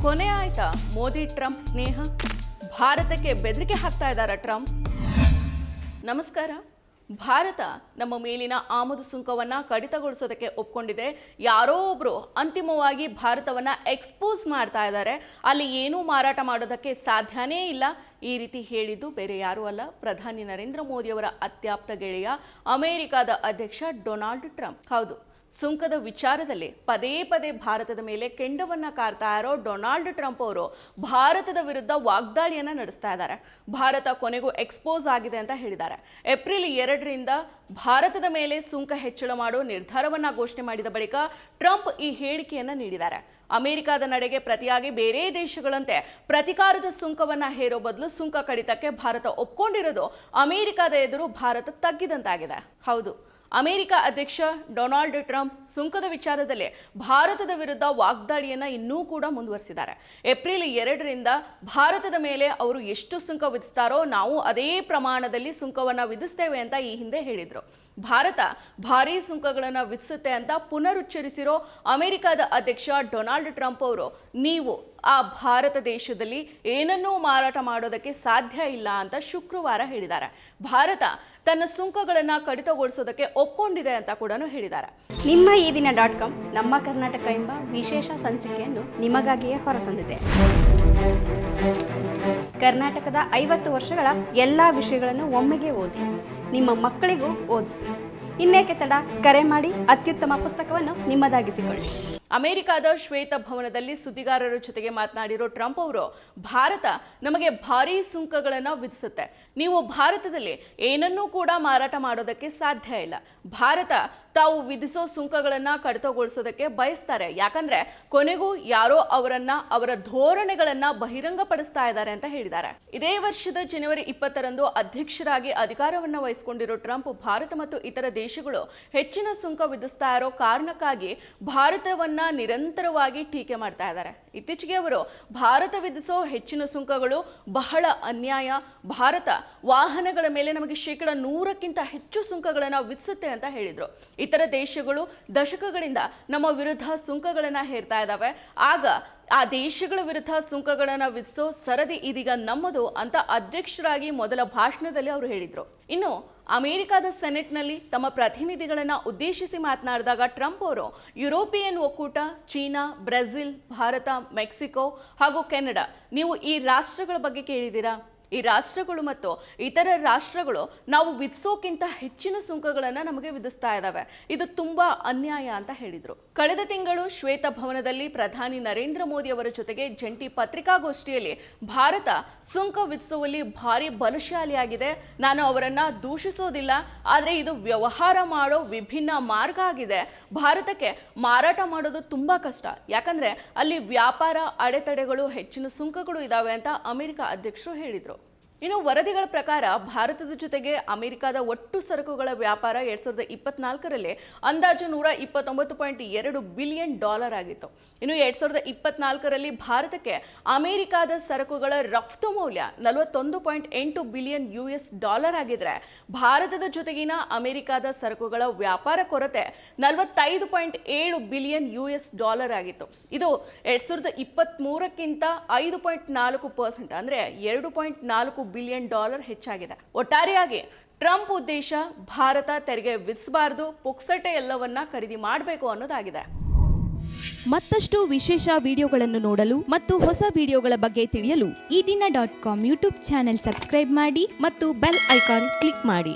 ಕೊನೆ ಆಯ್ತಾ ಮೋದಿ ಟ್ರಂಪ್ ಸ್ನೇಹ? ಭಾರತಕ್ಕೆ ಬೆದರಿಕೆ ಹಾಕ್ತಾ ಇದ್ದಾರಾ ಟ್ರಂಪ್? ನಮಸ್ಕಾರ. ಭಾರತ ನಮ್ಮ ಮೇಲಿನ ಆಮದು ಸುಂಕವನ್ನ ಕಡಿತಗೊಳಿಸೋದಕ್ಕೆ ಒಪ್ಕೊಂಡಿದೆ. ಯಾರೋ ಒಬ್ರು ಅಂತಿಮವಾಗಿ ಭಾರತವನ್ನ ಎಕ್ಸ್ಪೋಸ್ ಮಾಡ್ತಾ ಇದ್ದಾರೆ. ಅಲ್ಲಿ ಏನೂ ಮಾರಾಟ ಮಾಡೋದಕ್ಕೆ ಸಾಧ್ಯನೇ ಇಲ್ಲ. ಈ ರೀತಿ ಹೇಳಿದ್ದು ಬೇರೆ ಯಾರೂ ಅಲ್ಲ, ಪ್ರಧಾನಿ ನರೇಂದ್ರ ಮೋದಿ ಅವರ ಅತ್ಯಾಪ್ತ ಗೆಳೆಯ ಅಮೆರಿಕದ ಅಧ್ಯಕ್ಷ ಡೊನಾಲ್ಡ್ ಟ್ರಂಪ್. ಹೌದು, ಸುಂಕದ ವಿಚಾರದಲ್ಲಿ ಪದೇ ಪದೇ ಭಾರತದ ಮೇಲೆ ಕೆಂಡವನ್ನ ಕಾರ್ತಾ ಇರೋ ಡೊನಾಲ್ಡ್ ಟ್ರಂಪ್ ಅವರು ಭಾರತದ ವಿರುದ್ಧ ವಾಗ್ದಾಳಿಯನ್ನ ನಡೆಸ್ತಾ ಇದ್ದಾರೆ. ಭಾರತ ಕೊನೆಗೂ ಎಕ್ಸ್ಪೋಸ್ ಆಗಿದೆ ಅಂತ ಹೇಳಿದ್ದಾರೆ. ಏಪ್ರಿಲ್ 2ರಿಂದ ಭಾರತದ ಮೇಲೆ ಸುಂಕ ಹೆಚ್ಚಳ ಮಾಡೋ ನಿರ್ಧಾರವನ್ನ ಘೋಷಣೆ ಮಾಡಿದ ಬಳಿಕ ಟ್ರಂಪ್ ಈ ಹೇಳಿಕೆಯನ್ನ ನೀಡಿದ್ದಾರೆ. ಅಮೆರಿಕದ ನಡೆಗೆ ಪ್ರತಿಯಾಗಿ ಬೇರೆ ದೇಶಗಳಂತೆ ಪ್ರತಿಕಾರದ ಸುಂಕವನ್ನ ಹೇರೋ ಬದಲು ಸುಂಕ ಕಡಿತಕ್ಕೆ ಭಾರತ ಒಪ್ಕೊಂಡಿರೋದು ಅಮೆರಿಕದ ಎದುರು ಭಾರತ ತಗ್ಗಿದಂತಾಗಿದೆ. ಹೌದು, ಅಮೆರಿಕ ಅಧ್ಯಕ್ಷ ಡೊನಾಲ್ಡ್ ಟ್ರಂಪ್ ಸುಂಕದ ವಿಚಾರದಲ್ಲಿ ಭಾರತದ ವಿರುದ್ಧ ವಾಗ್ದಾಳಿಯನ್ನ ಇನ್ನೂ ಕೂಡ ಮುಂದುವರಿಸಿದ್ದಾರೆ. ಏಪ್ರಿಲ್ 2ರಿಂದ ಭಾರತದ ಮೇಲೆ ಅವರು ಎಷ್ಟು ಸುಂಕ ವಿಧಿಸ್ತಾರೋ ನಾವು ಅದೇ ಪ್ರಮಾಣದಲ್ಲಿ ಸುಂಕವನ್ನ ವಿಧಿಸ್ತೇವೆ ಅಂತ ಈ ಹಿಂದೆ ಹೇಳಿದ್ರು. ಭಾರತ ಭಾರೀ ಸುಂಕಗಳನ್ನು ವಿಧಿಸುತ್ತೆ ಅಂತ ಪುನರುಚ್ಚರಿಸಿರೋ ಅಮೆರಿಕದ ಅಧ್ಯಕ್ಷ ಡೊನಾಲ್ಡ್ ಟ್ರಂಪ್ ಅವರು ನೀವು ಆ ಭಾರತ ದೇಶದಲ್ಲಿ ಏನನ್ನೂ ಮಾರಾಟ ಮಾಡೋದಕ್ಕೆ ಸಾಧ್ಯ ಇಲ್ಲ ಅಂತ ಶುಕ್ರವಾರ ಹೇಳಿದ್ದಾರೆ. ಭಾರತ ತನ್ನ ಸುಂಕಗಳನ್ನು ಕಡಿತಗೊಳಿಸೋದಕ್ಕೆ ಒಪ್ಕೊಂಡಿದೆ ಅಂತ ಕೂಡ ಹೇಳಿದ್ದಾರೆ. ನಿಮ್ಮ ಈ ದಿನ.com ನಮ್ಮ ಕರ್ನಾಟಕ ಎಂಬ ವಿಶೇಷ ಸಂಚಿಕೆಯನ್ನು ನಿಮಗಾಗಿಯೇ ಹೊರತಂದಿದೆ. ಕರ್ನಾಟಕದ 50 ವರ್ಷಗಳ ಎಲ್ಲ ವಿಷಯಗಳನ್ನು ಒಮ್ಮೆಗೆ ಓದಿ ನಿಮ್ಮ ಮಕ್ಕಳಿಗೂ ಓದಿಸಿ. ಇನ್ನೇಕೆ ತಡ, ಕರೆ ಮಾಡಿ ಅತ್ಯುತ್ತಮ ಪುಸ್ತಕವನ್ನು ನಿಮ್ಮದಾಗಿಸಿಕೊಳ್ಳಿ. ಅಮೆರಿಕದ ಶ್ವೇತ ಭವನದಲ್ಲಿ ಸುದ್ದಿಗಾರರ ಜೊತೆಗೆ ಮಾತನಾಡಿರೋ ಟ್ರಂಪ್ ಅವರು ಭಾರತ ನಮಗೆ ಭಾರೀ ಸುಂಕಗಳನ್ನು ವಿಧಿಸುತ್ತೆ, ನೀವು ಭಾರತದಲ್ಲಿ ಏನನ್ನೂ ಕೂಡ ಮಾರಾಟ ಮಾಡೋದಕ್ಕೆ ಸಾಧ್ಯ ಇಲ್ಲ. ಭಾರತ ತಾವು ವಿಧಿಸೋ ಸುಂಕಗಳನ್ನು ಕಡಿತಗೊಳಿಸೋದಕ್ಕೆ ಬಯಸ್ತಾರೆ, ಯಾಕಂದ್ರೆ ಕೊನೆಗೂ ಯಾರೋ ಅವರ ಧೋರಣೆಗಳನ್ನ ಬಹಿರಂಗಪಡಿಸ್ತಾ ಇದ್ದಾರೆ ಅಂತ ಹೇಳಿದ್ದಾರೆ. ಇದೇ ವರ್ಷದ ಜನವರಿ 20ರಂದು ಅಧ್ಯಕ್ಷರಾಗಿ ಅಧಿಕಾರವನ್ನ ವಹಿಸಿಕೊಂಡಿರೋ ಟ್ರಂಪ್ ಭಾರತ ಮತ್ತು ಇತರ ದೇಶಗಳು ಹೆಚ್ಚಿನ ಸುಂಕ ವಿಧಿಸ್ತಾ ಇರೋ ಕಾರಣಕ್ಕಾಗಿ ಭಾರತವನ್ನ ನಿರಂತರವಾಗಿ ಟೀಕೆ ಮಾಡ್ತಾ ಇದ್ದಾರೆ. ಇತ್ತೀಚೆಗೆ ಅವರು ಭಾರತ ವಿಧಿಸೋ ಹೆಚ್ಚಿನ ಸುಂಕಗಳು ಬಹಳ ಅನ್ಯಾಯ, ಭಾರತ ವಾಹನಗಳ ಮೇಲೆ ನಮಗೆ 100%ಕ್ಕಿಂತ ಹೆಚ್ಚು ಸುಂಕಗಳನ್ನು ವಿಧಿಸುತ್ತೆ ಅಂತ ಹೇಳಿದ್ರು. ಇತರ ದೇಶಗಳು ದಶಕಗಳಿಂದ ನಮ್ಮ ವಿರುದ್ಧ ಸುಂಕಗಳನ್ನು ಹೇರ್ತಾ ಇದ್ದಾವೆ, ಆಗ ಆ ದೇಶಗಳ ವಿರುದ್ಧ ಸುಂಕಗಳನ್ನು ವಿಧಿಸೋ ಸರದಿ ಇದೀಗ ನಮ್ಮದು ಅಂತ ಅಧ್ಯಕ್ಷರಾಗಿ ಮೊದಲ ಭಾಷಣದಲ್ಲಿ ಅವರು ಹೇಳಿದ್ರು. ಇನ್ನು ಅಮೆರಿಕದ ಸೆನೆಟ್ನಲ್ಲಿ ತಮ್ಮ ಪ್ರತಿನಿಧಿಗಳನ್ನು ಉದ್ದೇಶಿಸಿ ಮಾತನಾಡಿದಾಗ ಟ್ರಂಪ್ ಅವರು ಯುರೋಪಿಯನ್ ಒಕ್ಕೂಟ, ಚೀನಾ, ಬ್ರೆಜಿಲ್, ಭಾರತ, ಮೆಕ್ಸಿಕೋ ಹಾಗೂ ಕೆನಡಾ, ನೀವು ಈ ರಾಷ್ಟ್ರಗಳ ಬಗ್ಗೆ ಕೇಳಿದ್ದೀರಾ? ಈ ರಾಷ್ಟ್ರಗಳು ಮತ್ತು ಇತರ ರಾಷ್ಟ್ರಗಳು ನಾವು ವಿಧಿಸೋಕ್ಕಿಂತ ಹೆಚ್ಚಿನ ಸುಂಕಗಳನ್ನು ನಮಗೆ ವಿಧಿಸ್ತಾ ಇದ್ದಾವೆ, ಇದು ತುಂಬಾ ಅನ್ಯಾಯ ಅಂತ ಹೇಳಿದ್ರು. ಕಳೆದ ತಿಂಗಳು ಶ್ವೇತ ಭವನದಲ್ಲಿ ಪ್ರಧಾನಿ ನರೇಂದ್ರ ಮೋದಿ ಅವರ ಜೊತೆಗೆ ಜಂಟಿ ಪತ್ರಿಕಾಗೋಷ್ಠಿಯಲ್ಲಿ ಭಾರತ ಸುಂಕ ವಿಧಿಸುವಲ್ಲಿ ಭಾರಿ ಬಲಶಾಲಿಯಾಗಿದೆ, ನಾನು ಅವರನ್ನ ದೂಷಿಸೋದಿಲ್ಲ, ಆದರೆ ಇದು ವ್ಯವಹಾರ ಮಾಡೋ ವಿಭಿನ್ನ ಮಾರ್ಗ ಆಗಿದೆ, ಭಾರತಕ್ಕೆ ಮಾರಾಟ ಮಾಡೋದು ತುಂಬಾ ಕಷ್ಟ, ಯಾಕಂದ್ರೆ ಅಲ್ಲಿ ವ್ಯಾಪಾರ ಅಡೆತಡೆಗಳು, ಹೆಚ್ಚಿನ ಸುಂಕಗಳು ಇದಾವೆ ಅಂತ ಅಮೆರಿಕ ಅಧ್ಯಕ್ಷರು ಹೇಳಿದ್ರು. ಇನ್ನು ವರದಿಗಳ ಪ್ರಕಾರ ಭಾರತದ ಜೊತೆಗೆ ಅಮೆರಿಕದ ಒಟ್ಟು ಸರಕುಗಳ ವ್ಯಾಪಾರ 2024ರಲ್ಲಿ ಅಂದಾಜು $129.2 ಬಿಲಿಯನ್ ಆಗಿತ್ತು. ಇನ್ನು 2024ರಲ್ಲಿ ಭಾರತಕ್ಕೆ ಅಮೆರಿಕದ ಸರಕುಗಳ ರಫ್ತು ಮೌಲ್ಯ $41.8 ಬಿಲಿಯನ್ ಆಗಿದ್ರೆ ಭಾರತದ ಜೊತೆಗಿನ ಅಮೆರಿಕದ ಸರಕುಗಳ ವ್ಯಾಪಾರ ಕೊರತೆ $45.7 ಬಿಲಿಯನ್ ಆಗಿತ್ತು. ಇದು 2023ಕ್ಕಿಂತ 5.4% ಅಂದ್ರೆ $2.4 ಬಿಲಿಯನ್ ಹೆಚ್ಚಾಗಿದೆ. ಒಟ್ಟಾರೆಯಾಗಿ ಟ್ರಂಪ್ ಉದ್ದೇಶ ಭಾರತ ತೆರಿಗೆ ವಿಧಿಸಬಾರದು, ಪುಕ್ಸಟೆ ಎಲ್ಲವನ್ನ ಖರೀದಿ ಮಾಡಬೇಕು ಅನ್ನೋದಾಗಿದೆ. ಮತ್ತಷ್ಟು ವಿಶೇಷ ವಿಡಿಯೋಗಳನ್ನು ನೋಡಲು ಮತ್ತು ಹೊಸ ವಿಡಿಯೋಗಳ ಬಗ್ಗೆ ತಿಳಿಯಲು ಈ ದಿನ.com ಯೂಟ್ಯೂಬ್ ಚಾನೆಲ್ ಸಬ್ಸ್ಕ್ರೈಬ್ ಮಾಡಿ ಮತ್ತು ಬೆಲ್ ಐಕಾನ್ ಕ್ಲಿಕ್ ಮಾಡಿ.